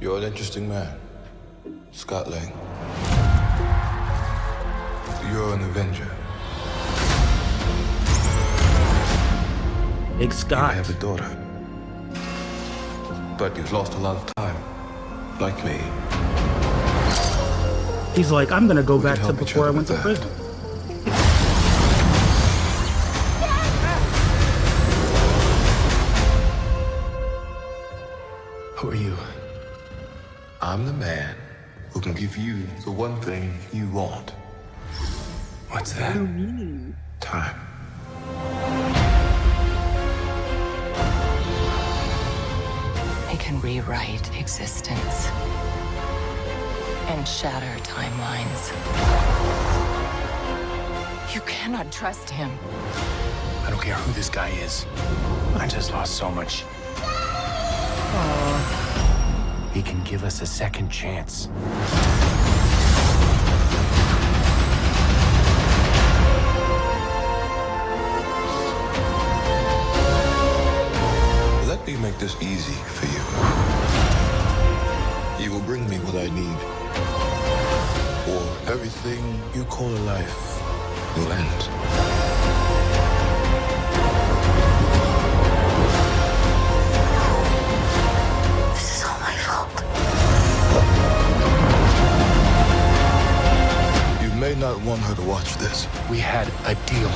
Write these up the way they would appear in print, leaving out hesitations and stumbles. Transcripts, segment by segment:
You're an interesting man, Scott Lang. You're an Avenger. Big Scott. You have a daughter. But you've lost a lot of time, like me. He's like, I'm gonna go We back can to help each before I other went to with prison. Who are you? I'm the man who can give you the one thing you want. What's that? Time. He can rewrite existence and shatter timelines. You cannot trust him. I don't care who this guy is. I just lost so much. He can give us a second chance. Let me make this easy for you. You will bring me what I need, or everything you call a life will end. This is all my fault. You may not want her to watch this. We had a deal.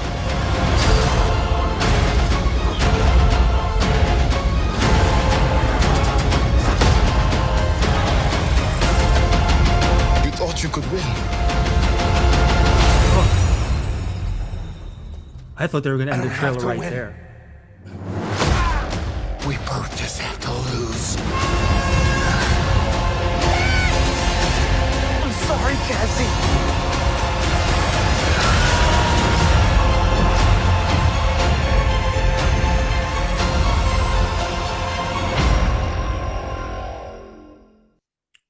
You thought you could win. I thought they were gonna end the don't have trailer to right win. there. We both just have to lose. I'm sorry, Cassie.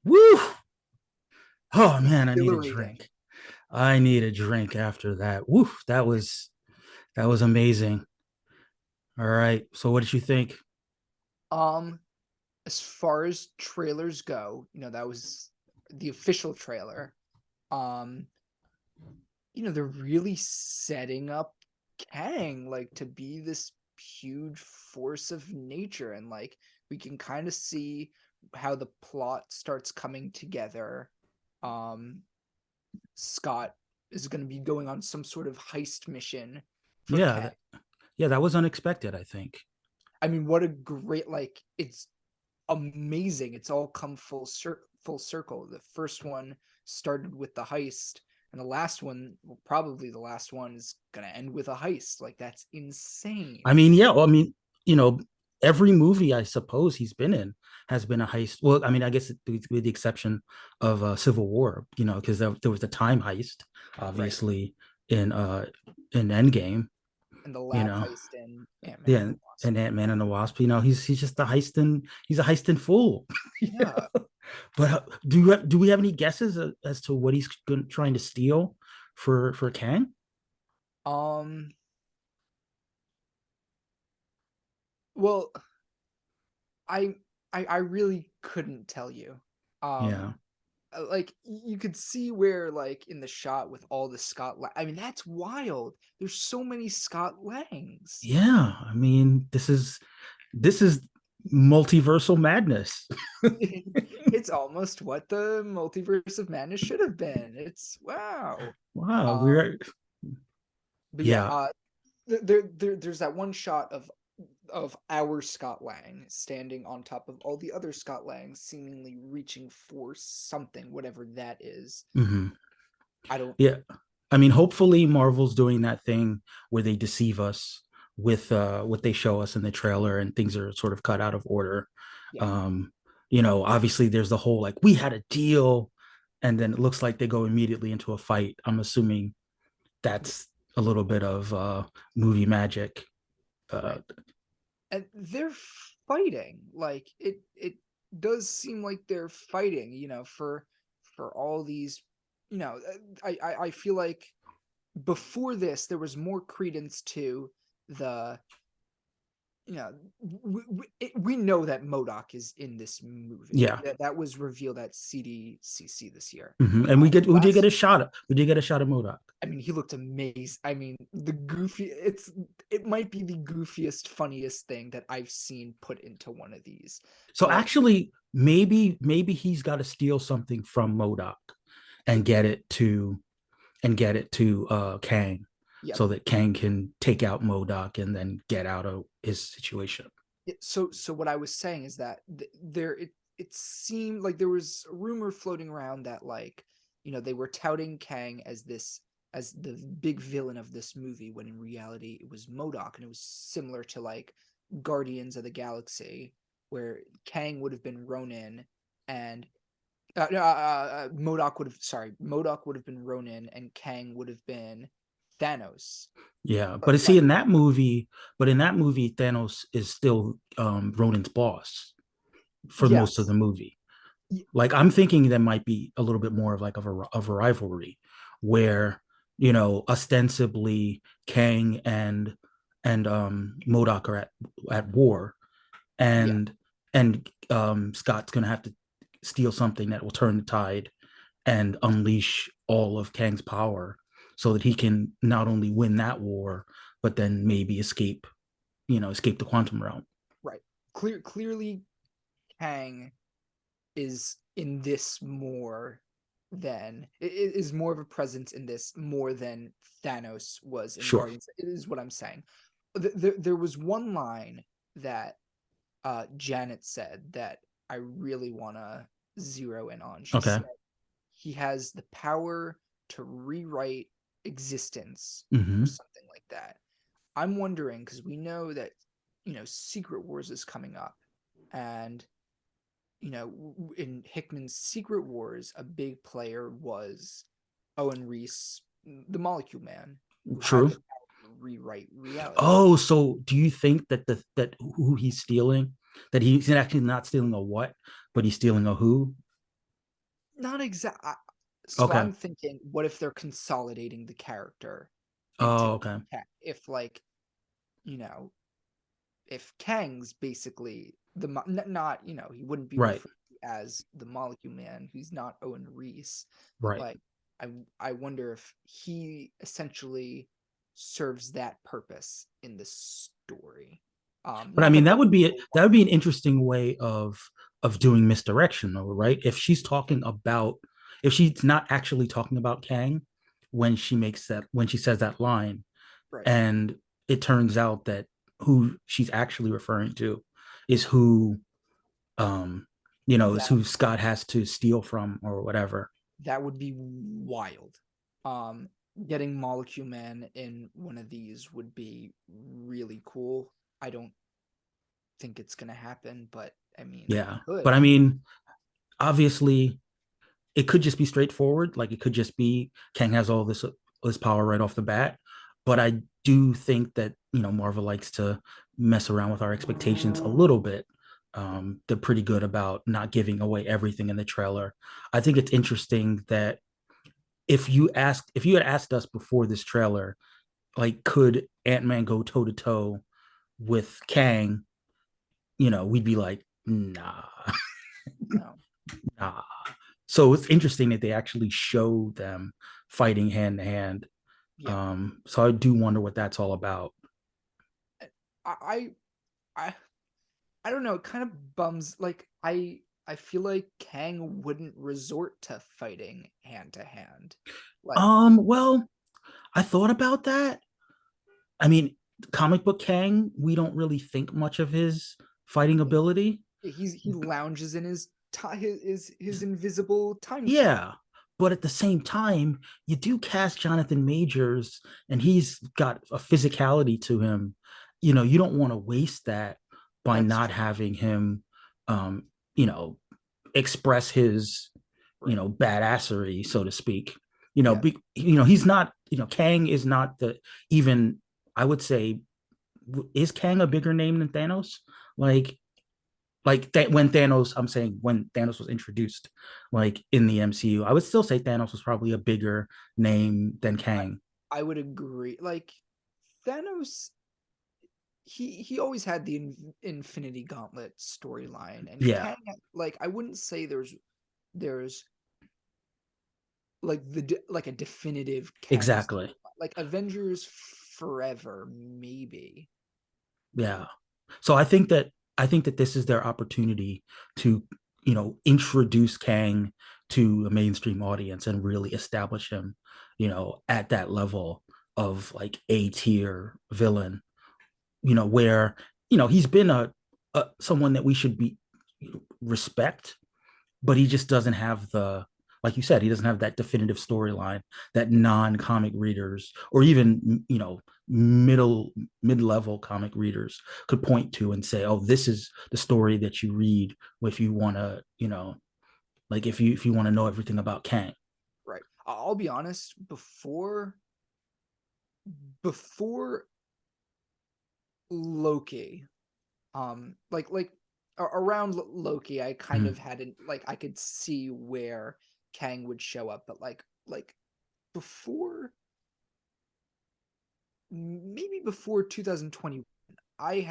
Woo! Oh man, I need a Exhilarating. drink. I need a drink after that. Woo! That was amazing. All right. So what did you think? As far as trailers go, that was the official trailer. They're really setting up Kang like to be this huge force of nature, and like we can kind of see how the plot starts coming together. Scott is going to be going on some sort of heist mission for Yeah, Kang. that was unexpected, I think. I mean, what a great, it's amazing. It's all come full circle. The first one started with the heist, and the last one, well, probably the last one, is going to end with a heist. Like, that's insane. I mean, yeah, well, I mean, every movie I suppose he's been in has been a heist. Well, I mean, I guess with the exception of Civil War, because there was the time heist, obviously, in Endgame. And the lab heist in Ant-Man Yeah, and the Wasp. and Ant-Man and the Wasp. He's just he's a heisting fool. Yeah. But do we have any guesses as to what he's trying to steal for Kang? Well, I really couldn't tell you. Yeah. Like you could see where, like, in the shot with all the I mean, that's wild. There's so many Scott Langs. Yeah, I mean, this is multiversal madness. It's almost what the multiverse of madness should have been. It's wow. Wow, we're But yeah. there's that one shot of our Scott Lang standing on top of all the other Scott Langs, seemingly reaching for something, whatever that is. Mhm. I don't. Yeah, I mean, hopefully Marvel's doing that thing where they deceive us with what they show us in the trailer, and things are sort of cut out of order. Yeah. Obviously there's the whole like we had a deal, and then it looks like they go immediately into a fight. I'm assuming that's a little bit of movie magic. Right. And they're fighting. Like it does seem like they're fighting, for all these, I feel like before this there was more credence to the we know that MODOK is in this movie. Yeah. That was revealed at CDCC this year. And we did get a shot of MODOK. I mean, he looked amazing. I mean, it might be the goofiest, funniest thing that I've seen put into one of these. So But actually, maybe he's got to steal something from MODOK and get it to Kang, yeah. so that Kang can take out MODOK and then get out of his situation. So what I was saying is that it seemed like there was a rumor floating around that, like, they were touting Kang as the big villain of this movie, when in reality it was MODOK, and it was similar to like Guardians of the Galaxy, where Kang would have been Ronin and MODOK would have been Ronin and Kang would have been Thanos. Yeah, but see, in that movie, Thanos is still Ronin's boss for most of the movie. Like, I'm thinking there might be a little bit more of like of a rivalry, where ostensibly Kang and MODOK are at war, and Scott's gonna have to steal something that will turn the tide and unleash all of Kang's power, so that he can not only win that war, but then maybe escape the quantum realm. Right. Clearly, Kang is in this more than is more of a presence in this more than Thanos was in Guardians. It is what I'm saying. There was one line that Janet said that I really want to zero in on. She said he has the power to rewrite existence, or something like that. I'm wondering, because we know that Secret Wars is coming up, and in Hickman's Secret Wars, a big player was Owen Reese, the Molecule Man. True. Rewrite reality. Oh, so do you think that that who he's stealing, that he's actually not stealing a what, but he's stealing a who? Not exactly. So I'm thinking, what if they're consolidating the character? If if Kang's basically not he wouldn't be referred to as the Molecule Man. He's not Owen Reese. Right. But I wonder if he essentially serves that purpose in the story. But I mean, that would be an interesting way of doing misdirection, though, right? If she's not actually talking about Kang when she says that line, and it turns out that who she's actually referring to is who is who Scott has to steal from or whatever. That would be wild. Getting Molecule Man in one of these would be really cool. I don't think it's gonna happen, but I mean, but I mean, obviously it could just be straightforward. Like, it could just be Kang has all this power right off the bat. But I do think that Marvel likes to mess around with our expectations a little bit. They're pretty good about not giving away everything in the trailer. I think it's interesting that if you had asked us before this trailer, like, could Ant-Man go toe to toe with Kang, we'd be like, nah. Nah. So it's interesting that they actually show them fighting hand to hand. So I do wonder what that's all about. I don't know. It kind of bums. Like, I feel like Kang wouldn't resort to fighting hand to hand. Well, I thought about that. I mean, comic book Kang, we don't really think much of his fighting ability. He lounges in his invisible time. Yeah, but at the same time, you do cast Jonathan Majors, and he's got a physicality to him. You don't want to waste that by not having him, express his, badassery, so to speak. He's not. Kang is not even. I would say, is Kang a bigger name than Thanos? When Thanos was introduced, like, in the MCU, I would still say Thanos was probably a bigger name than Kang. I would agree. Like, Thanos, he always had the Infinity Gauntlet storyline, and Yeah, Kang, like, I wouldn't say there's like like a definitive Kang exactly. storyline. Like Avengers Forever, maybe. Yeah. So I think that this is their opportunity to, introduce Kang to a mainstream audience and really establish him, at that level of like A tier villain, where, he's been a someone that we should be respect, but he just doesn't have the, like you said, he doesn't have that definitive storyline that non-comic readers or even, mid-level comic readers could point to and say, oh, this is the story that you read if you want to, like if you want to know everything about Kang. Right. I'll be honest, before Loki, like around Loki, I kind Mhm. of hadn't, like, I could see where Kang would show up, but like before, maybe before 2020, I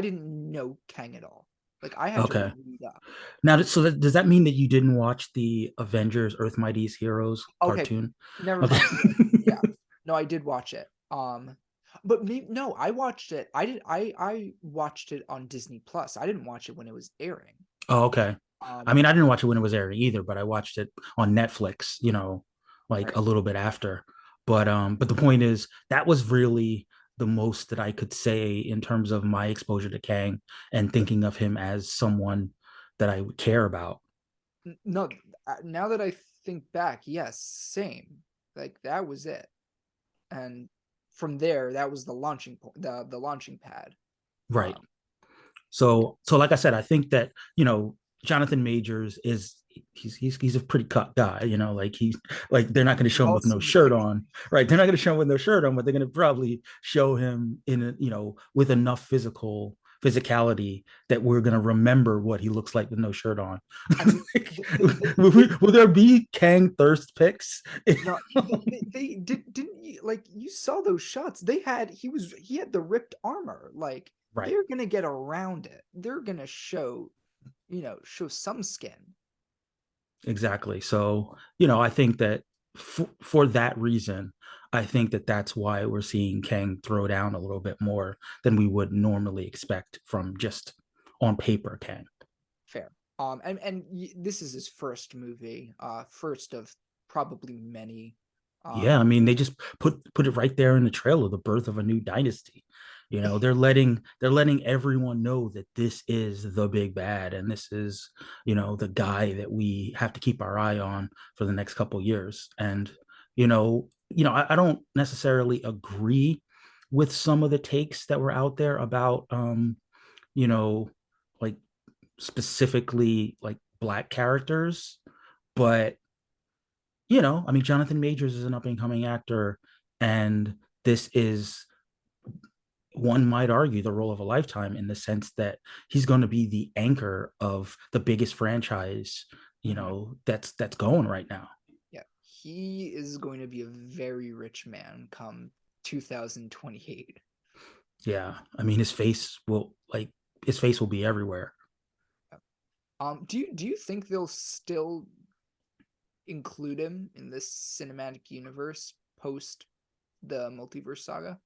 didn't know Kang at all. Like, I had to Okay. read up. Now, so does that mean that you didn't watch the Avengers Earth Mightiest Heroes Okay, cartoon? never Okay. mind. Yeah, no, I did watch it. But maybe no, I watched it. I watched it on Disney Plus. I didn't watch it when it was airing. Oh, okay. I Um, mean, I didn't watch it when it was airing either, but I watched it on Netflix, like a right. little bit after. But the point is that was really the most that I could say in terms of my exposure to Kang and thinking of him as someone that I would care about. No, now that I think back, yes, same. Like, that was it. And from there, that was the launching point, the launching pad. Right. Um, So like I said, I think that, Jonathan Majors is he's a pretty cut guy, like he's like they're not going to we've show him all with no seen the shirt picture. on, right? They're not going to show him with no shirt on, but they're going to probably show him in a, with enough physicality that we're going to remember what he looks like with no shirt on. I mean, Will there be Kang thirst pics? no, they didn't you, like, you saw those shots. He had the ripped armor. Like, Right. they're gonna get around it. They're gonna show some skin. Exactly. So, I think that for that reason, I think that that's why we're seeing Kang throw down a little bit more than we would normally expect from just on paper Kang. Fair. This is his first movie, first of probably many. Yeah, I Um, mean, they just put it right there in the trailer, the birth of a new dynasty. They're letting everyone know that this is the big bad, and this is, the guy that we have to keep our eye on for the next couple years. And I don't necessarily agree with some of the takes that were out there about, you know, like specifically like black characters, but I mean, Jonathan Majors is an up and coming actor, and this is, one might argue, the role of a lifetime in the sense that he's going to be the anchor of the biggest franchise, mhm. that's going right now. Yeah, he is going to be a very rich man come 2028. Yeah, I mean, his face will be everywhere. Do you think they'll still include him in this cinematic universe post the multiverse saga?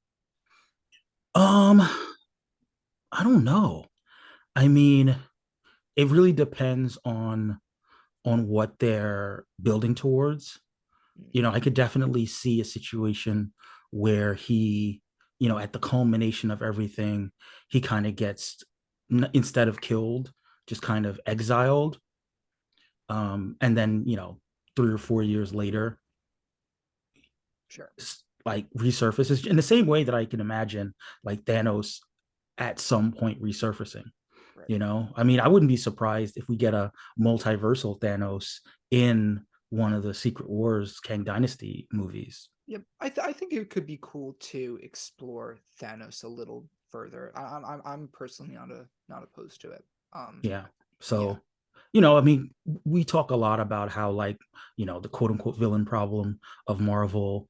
Um, I don't know. I mean, it really depends on what they're building towards. I could definitely see a situation where he, at the culmination of everything, he kind of gets, instead of killed, just kind of exiled. And then, 3 or 4 years later, Sure. like resurfaces in the same way that I can imagine like Thanos at some point resurfacing. Right. I mean, I wouldn't be surprised if we get a multiversal Thanos in one of the Secret Wars Kang Dynasty movies. Yep. I think it could be cool to explore Thanos a little further. I'm personally not opposed to it. Yeah. Yeah. So, I mean, we talk a lot about how, like, the quote unquote villain problem of Marvel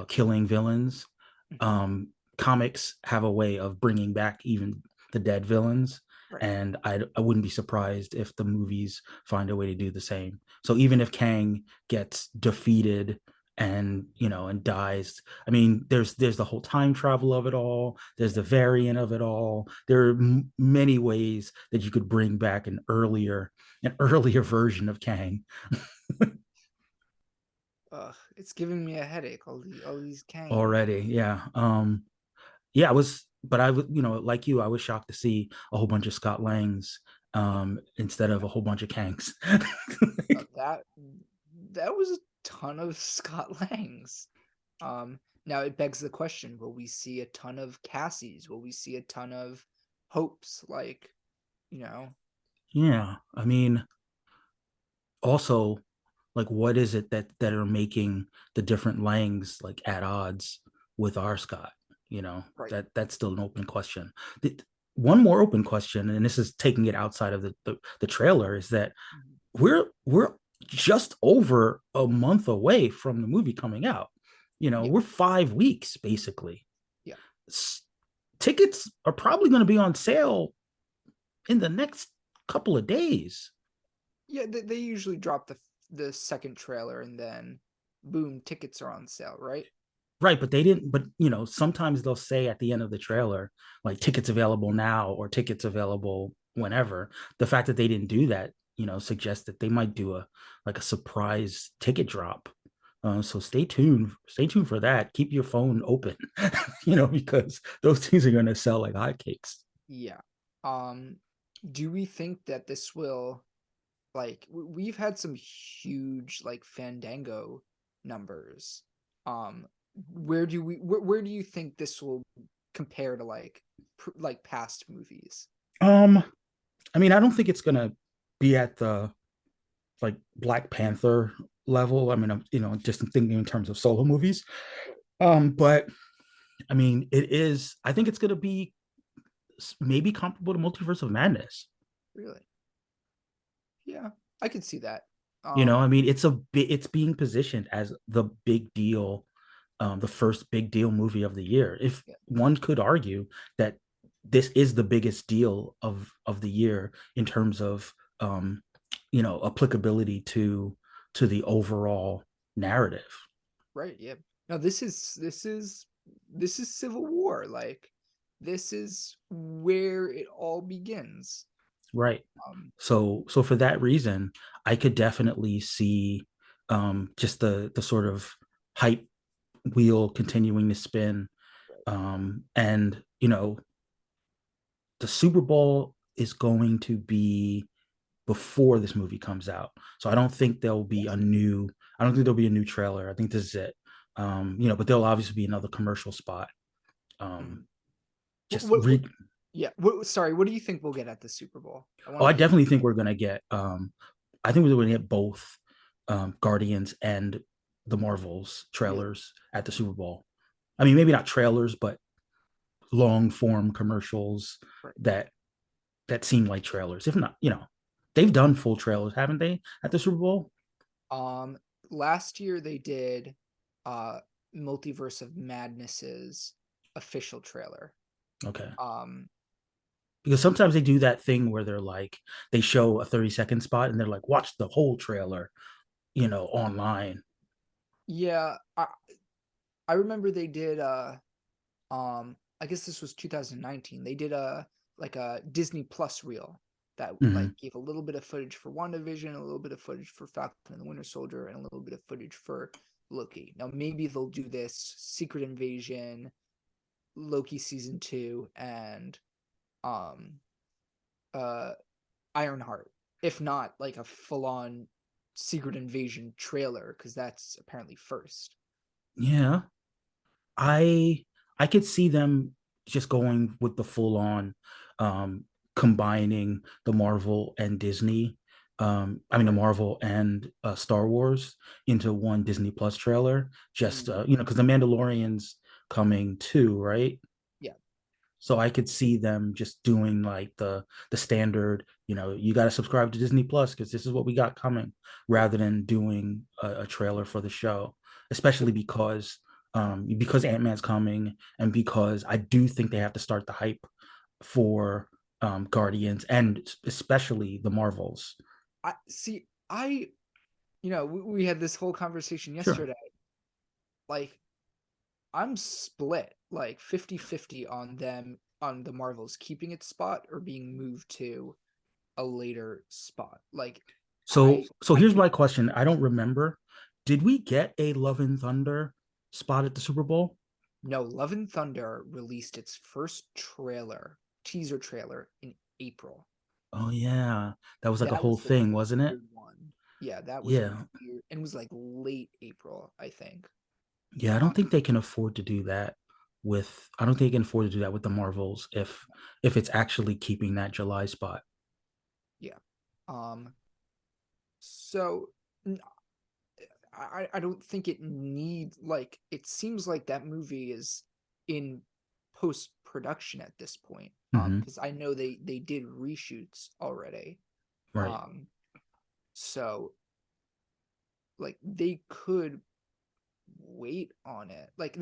killing villains. Mhm. comics have a way of bringing back even the dead villains, Right. and I wouldn't be surprised if the movies find a way to do the same. So even if Kang gets defeated and and dies, I mean, there's the whole time travel of it all, there's the variant of it all. There are many ways that you could bring back an earlier version of Kang. It's giving me a headache. All these Kang movies. Already, yeah. Yeah, I was, like you, I was shocked to see a whole bunch of Scott Langs instead of a whole bunch of Kangs. That was a ton of Scott Langs. Now it begs the question: will we see a ton of Cassies? Will we see a ton of Hopes? Like, you know, Yeah, I mean, also, like, what is it that are making the different Langs like at odds with our Scott? right? That's still an open question. One more open question, and this is taking it outside of the trailer, is that Mhm. we're just over a month away from the movie coming out. Yeah, We're 5 weeks basically. yeah, Tickets are probably going to be on sale in the next couple of days. yeah. They usually drop the second trailer and then boom, tickets are on sale, right? Right, but they didn't. But sometimes they'll say at the end of the trailer, like tickets available now or tickets available whenever. The fact that they didn't do that, suggests that they might do a surprise ticket drop. So stay tuned. Stay tuned for that. Keep your phone open, because those things are going to sell like hotcakes. Yeah. Do we think that this will, like, we've had some huge like Fandango numbers. Um, where do you think this will compare to like past movies? Um, I mean, I don't think it's going to be at the like Black Panther level. I mean, I'm just thinking in terms of solo movies. But I mean, it is. I think it's going to be maybe comparable to Multiverse of Madness. Really? Yeah, I could see that. I mean, it's being positioned as the big deal, the first big deal movie of the year. If Yeah, one could argue that this is the biggest deal of the year in terms of applicability to the overall narrative. right. Yeah. No, this is Civil War. Like, this is where it all begins. Right. Um, So for that reason, I could definitely see just the sort of hype wheel continuing to spin. And the Super Bowl is going to be before this movie comes out. So I don't think there'll be a new trailer. I think this is it. But there'll obviously be another commercial spot. mhm. Um, What, just what, what re- yeah. Sorry, what do you think we'll get at the Super Bowl? I want Oh, to I hear. definitely think we're gonna get. I think we're gonna get both Guardians and the Marvels Really? trailers at the Super Bowl. I mean, maybe not trailers, but long form commercials Right. that seem like trailers. If not, they've done full trailers, haven't they, at the Super Bowl? Um, Last year they did uh Multiverse of Madness's official trailer. Okay, Um, because sometimes they do that thing where they show a 30-second spot and they're like, watch the whole trailer, online. yeah, I remember they did I guess this was 2019. They did a Disney Plus reel that like Mhm. gave a little bit of footage for WandaVision, a little bit of footage for Falcon and the Winter Soldier, and a little bit of footage for Loki. Now maybe they'll do this Secret Invasion, Loki season 2, and um uh Ironheart. If not, like a full-on Secret Invasion trailer, because that's apparently first. Yeah, I I could see them just going with the full on um combining the Marvel and Disney, I mean the Marvel and Star Wars into one Disney Plus trailer, just Mm, because the Mandalorian's coming too, right? yeah, So I could see them just doing like the standard, you got to subscribe to Disney Plus because this is what we got coming, right. rather than doing a trailer for the show, especially because because Ant-Man's coming, and because I do think they have to start the hype for Guardians and especially the Marvels. I see. We had this whole conversation Sure. yesterday. Like, I'm split, like 50-50 on them, on the Marvels keeping its spot or being moved to a later spot. Like, So I here's could my question. I don't remember. Did we get a Love and Thunder spot at the Super Bowl? no, Love and Thunder released its first teaser trailer in April. Oh yeah, that was like a That whole was the thing, wasn't it? weird one. Yeah, that was Yeah, weird. And it was like late April, I think. yeah. I don't think they can afford to do that with. I don't think they can afford to do that with the Marvels if it's actually keeping that July spot. Yeah. Um, so I don't think it needs, like, it seems like that movie is in post production at this point. Hmm. Because I know they did reshoots already. Right. Um, so like they could wait on it. Like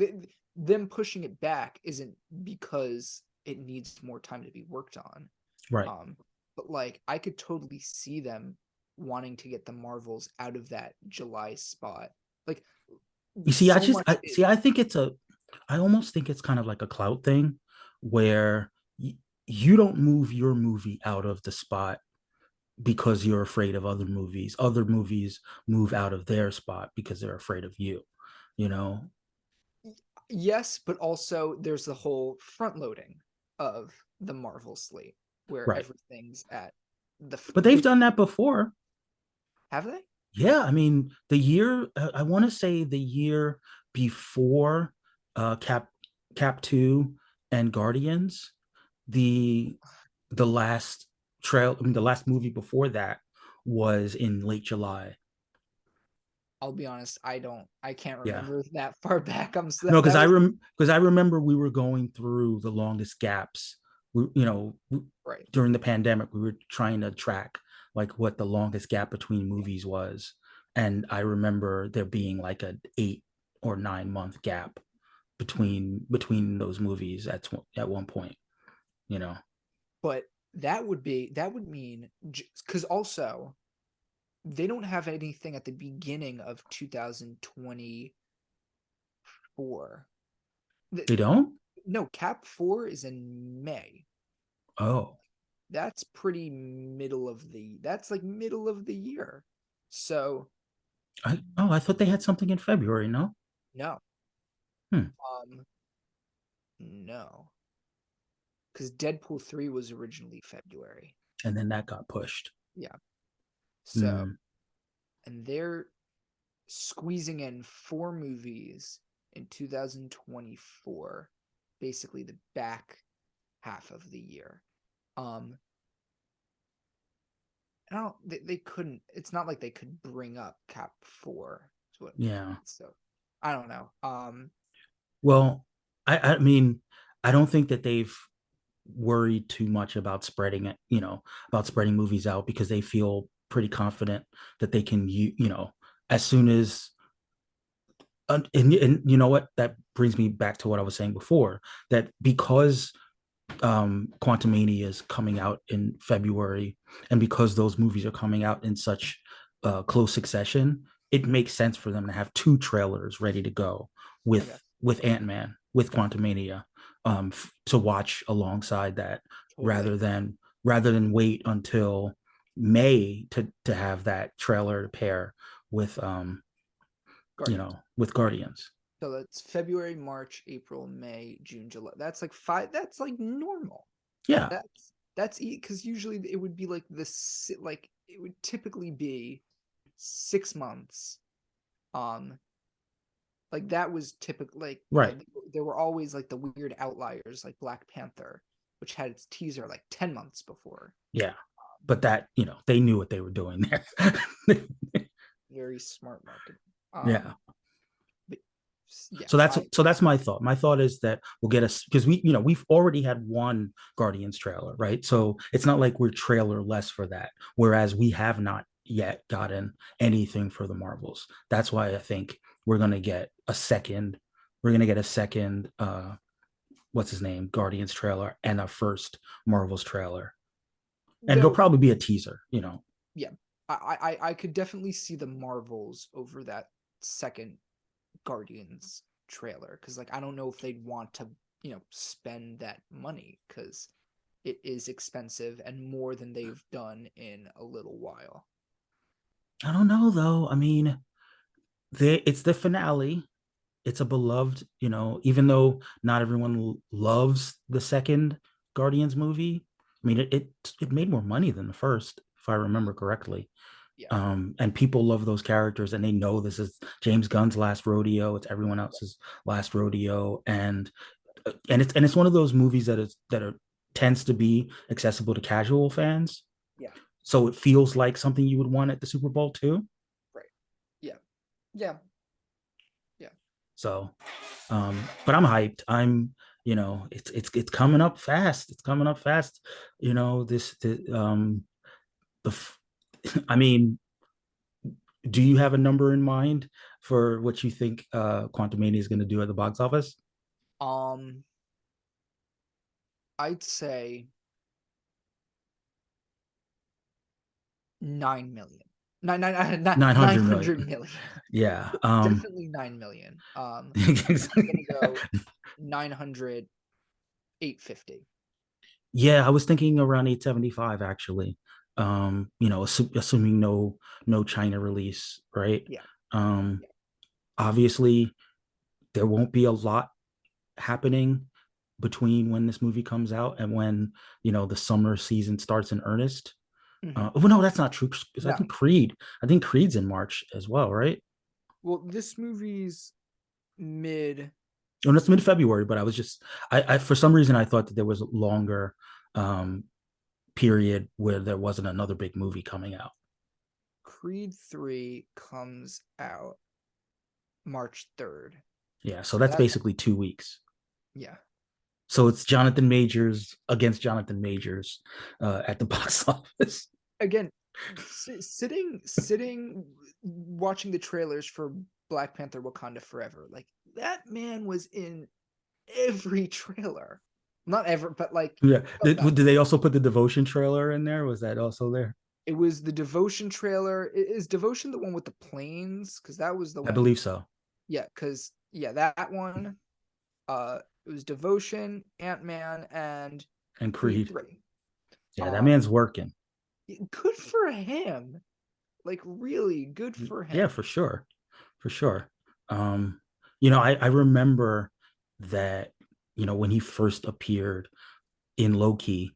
them pushing it back isn't because it needs more time to be worked on. Right. But like I could totally see them wanting to get the Marvels out of that July spot. Like You see, so much I think I almost think it's kind of like a clout thing where you don't move your movie out of the spot because you're afraid of other movies. Other movies move out of their spot because they're afraid of you, you know? yes, but also there's the whole front loading of the Marvel slate where Right. everything's at the But they've done that before. have they? Yeah, I mean, I want to say the year before Cap 2 and Guardians, the the last the last movie before that was in late July. I'll be honest, I can't Yeah. remember that far back. No, That was because I remember we were going through the longest gaps. right. During the pandemic, we were trying to track like what the longest gap between movies was, and I remember there being like a 8 or 9 month gap between those movies at one point. You know. But that would mean, because also they don't have anything at the beginning of 2024. They don't. No, Cap 4 is in May. Oh, That's pretty that's like middle of the year. So I thought they had something in February. No. no. Hmm. No. Because Deadpool 3 was originally February. And then that got pushed. Yeah. So, Mm. and they're squeezing in 4 movies in 2024, basically the back half of the year. I don't, they couldn't, it's not like they could bring up Cap 4. Yeah. So, I don't know. Well, I mean, I don't think that they've worried too much about spreading it, about spreading movies out because they feel pretty confident that they can, as soon as, and you know what, that brings me back to what I was saying before, that because Quantumania is coming out in February, and because those movies are coming out in such close succession, it makes sense for them to have 2 trailers ready to go with Ant-Man, with Quantumania, to watch alongside that, Totally. rather than wait until May to have that trailer to pair with with Guardians. So that's February, March, April, May, June, July. That's like 5. That's like normal. Yeah. That's because usually it would be like this. Like it would typically be 6 months. Like that was typical. Like right. There were always like the weird outliers, like Black Panther, which had its teaser like 10 months before. Yeah, but that they knew what they were doing there. Very smart marketing. Yeah. Yeah, so that's my thought. My thought is that we'll get us, because we've already had one Guardians trailer, right? So it's not like we're trailer less for that, whereas we have not yet gotten anything for the Marvels. That's why I think we're going to get a second we're gonna get a second what's his name, Guardians trailer and a first Marvels trailer. And it'll Though, probably be a teaser, you know. yeah, I could definitely see the Marvels over that second Guardians trailer, because like I don't know if they'd want to, spend that money, because it is expensive and more than they've done in a little while. I don't know though. I mean, it's the finale. It's a beloved, even though not everyone loves the second Guardians movie. I mean, it made more money than the first, if I remember correctly. Yeah. And people love those characters, and they know this is James Gunn's last rodeo. It's everyone else's last rodeo, and it's one of those movies that tends to be accessible to casual fans. Yeah. So it feels like something you would want at the Super Bowl too. Right. Yeah. Yeah. Yeah. So, but I'm hyped. It's coming up fast. It's coming up fast. The I mean, do you have a number in mind for what you think Quantumania is going to do at the box office? Um, I'd say 9 million. 900 900 million. million. Yeah. Definitely 9 million. I'm gonna go 900, 850. Yeah, I was thinking around 875 actually. Assuming no China release, right? Yeah. Um, Obviously there won't be a lot happening between when this movie comes out and when the summer season starts in earnest. Well, no, that's not true. Because No. I think Creed's in March as well, right? Well, this movie's mid. Oh, that's mid-February, but I for some reason I thought that there was a longer um period where there wasn't another big movie coming out. Creed 3 comes out March 3rd. Yeah, so that's basically 2 weeks. Yeah. So it's Jonathan Majors against Jonathan Majors at the box office. Again, sitting watching the trailers for Black Panther Wakanda Forever, like that man was in every trailer. Not ever, but like Yeah. Did they also put the Devotion trailer in there? Was that also there? it was the Devotion trailer. Is Devotion the one with the planes? Because that was the I one. believe so. Yeah, because that one. It was Devotion, Ant-Man, and Creed. 3. Yeah, that man's working. Good for him. Like really good for him. Yeah, for sure. For sure. I remember that, when he first appeared in Loki,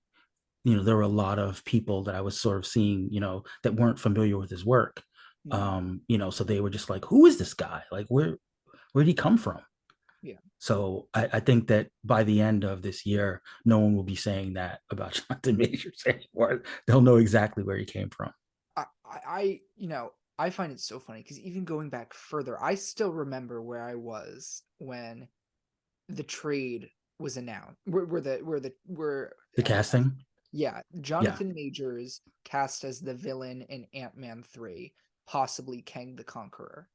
there were a lot of people that I was sort of seeing, that weren't familiar with his work. So they were just like, who is this guy? Like, where'd he come from? Yeah. So I think that by the end of this year, no one will be saying that about Jonathan Majors anymore. They'll know exactly where he came from. I find it so funny because even going back further, I still remember where I was when the trade was announced. Where The casting? Yeah, Jonathan Majors cast as the villain in Ant-Man 3, possibly Kang the Conqueror.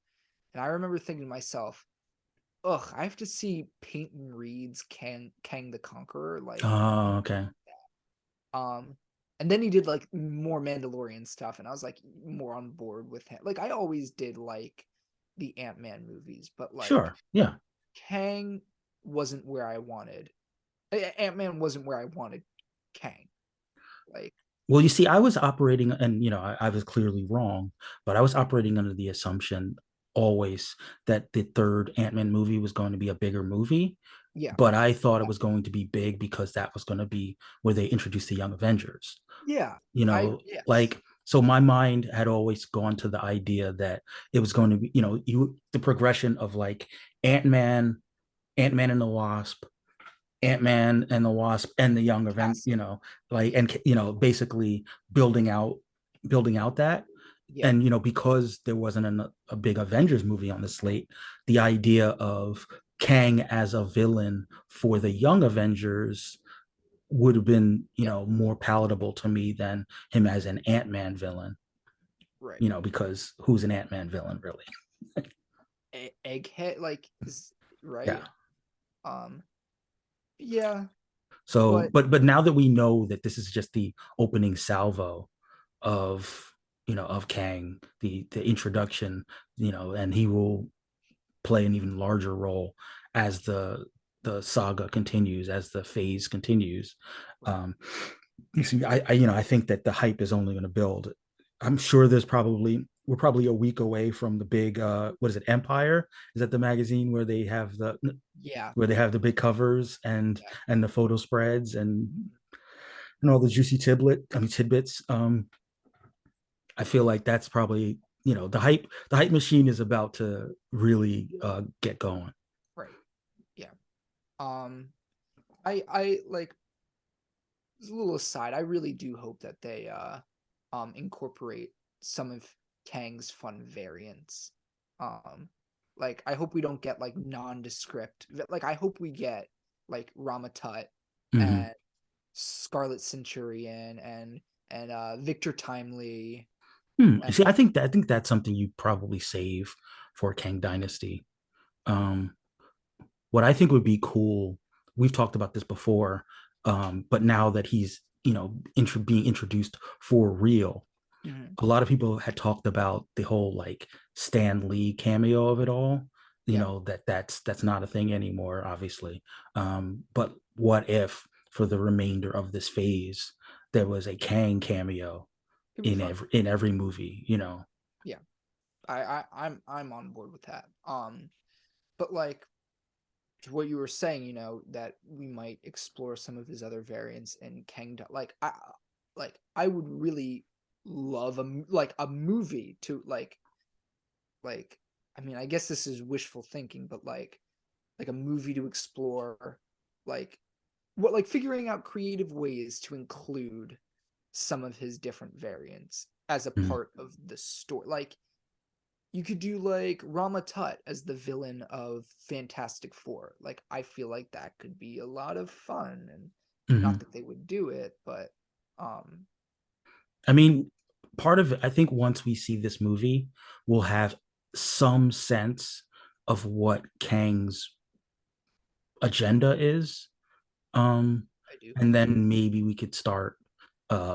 And I remember thinking to myself, ugh, I have to see Peyton Reed's Kang the Conqueror. Like, oh, okay. And then he did like more Mandalorian stuff, and I was like more on board with him. Like, I always did like the Ant-Man movies, but like, sure, yeah, Kang wasn't where I wanted. Ant-Man wasn't where I wanted Kang. Like, well, you see, I was operating, and I was clearly wrong, but I was operating under the assumption always that the third Ant-Man movie was going to be a bigger movie. Yeah. But I thought it was going to be big because that was going to be where they introduced the Young Avengers. Yeah. Yes. Like, so my mind had always gone to the idea that it was going to be, the progression of like Ant-Man and the Wasp, Ant-Man and the Wasp and the Young Avengers, basically building out that. Yeah. And because there wasn't a big Avengers movie on the slate, the idea of Kang as a villain for the Young Avengers would have been, more palatable to me than him as an Ant-Man villain. Right. Because who's an Ant-Man villain, really? Egghead, like, right? Yeah. Yeah, So, but but now that we know that this is just the opening salvo of, of Kang, the introduction, and he will play an even larger role as the saga continues, as the phase continues. Um, you see, I think that the hype is only going to build. I'm sure we're probably a week away from the big what is it, Empire? Is that the magazine yeah, where they have the big covers yeah. and the photo spreads and all the juicy tidbits. I feel like that's probably, the hype machine is about to really get going. Right. Yeah. Um, I like, as a little aside, I really do hope that they incorporate some of Kang's fun variants. Um, like I hope we don't get like nondescript. Like I hope we get like Ramatut Mm-hmm. and Scarlet Centurion and Victor Timely. And See, I think that's something you probably save for Kang Dynasty. Um, what I think would be cool, we've talked about this before, but now that he's being introduced for real, mhm, a lot of people had talked about the whole like Stan Lee cameo of it all. yeah, That's not a thing anymore, obviously. But what if for the remainder of this phase there was a Kang cameo could be in fun. every movie? Yeah, I'm on board with that. But like to what you were saying, that we might explore some of his other variants in Kang. Like I would really love a movie to like. I mean, I guess this is wishful thinking, but like a movie to explore, like like figuring out creative ways to include some of his different variants as a Mhm. part of the story. Like you could do like Rama Tut as the villain of Fantastic Four. Like I feel like that could be a lot of fun, and not Mhm. that they would do it, but um I mean, part of it, I think once we see this movie, we'll have some sense of what Kang's agenda is. Um, I do. and then maybe we could start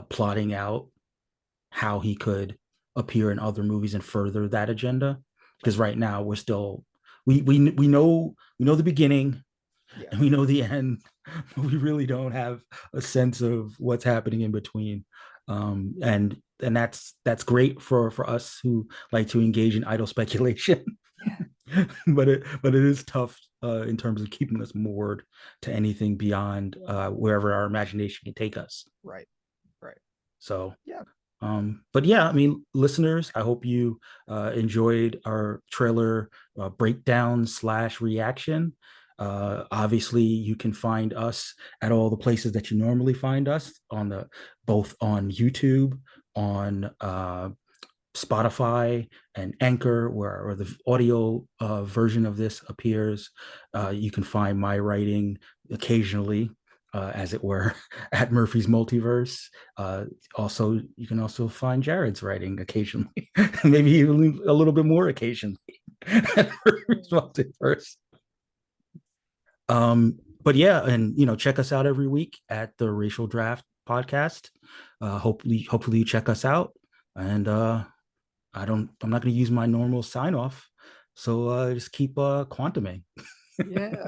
plotting out how he could appear in other movies and further that agenda. Because Right. right now we're still we know the beginning Yeah. and we know the end. We really don't have a sense of what's happening in between. And that's great for us who like to engage in idle speculation. Yeah. but it is tough in terms of keeping us moored to anything beyond wherever our imagination can take us. Right. Right. So Yeah. but yeah, I mean, listeners, I hope you enjoyed our trailer breakdown slash reaction. Obviously, you can find us at all the places that you normally find us both on YouTube, on Spotify and Anchor, where the audio version of this appears. You can find my writing occasionally, as it were, at Murphy's Multiverse. Also, you can also find Jared's writing occasionally, maybe even a little bit more occasionally at Murphy's Multiverse. But yeah, and check us out every week at the Racial Draft Podcast. Hopefully you check us out. And I'm not going to use my normal sign off. So just keep quantuming. Yeah.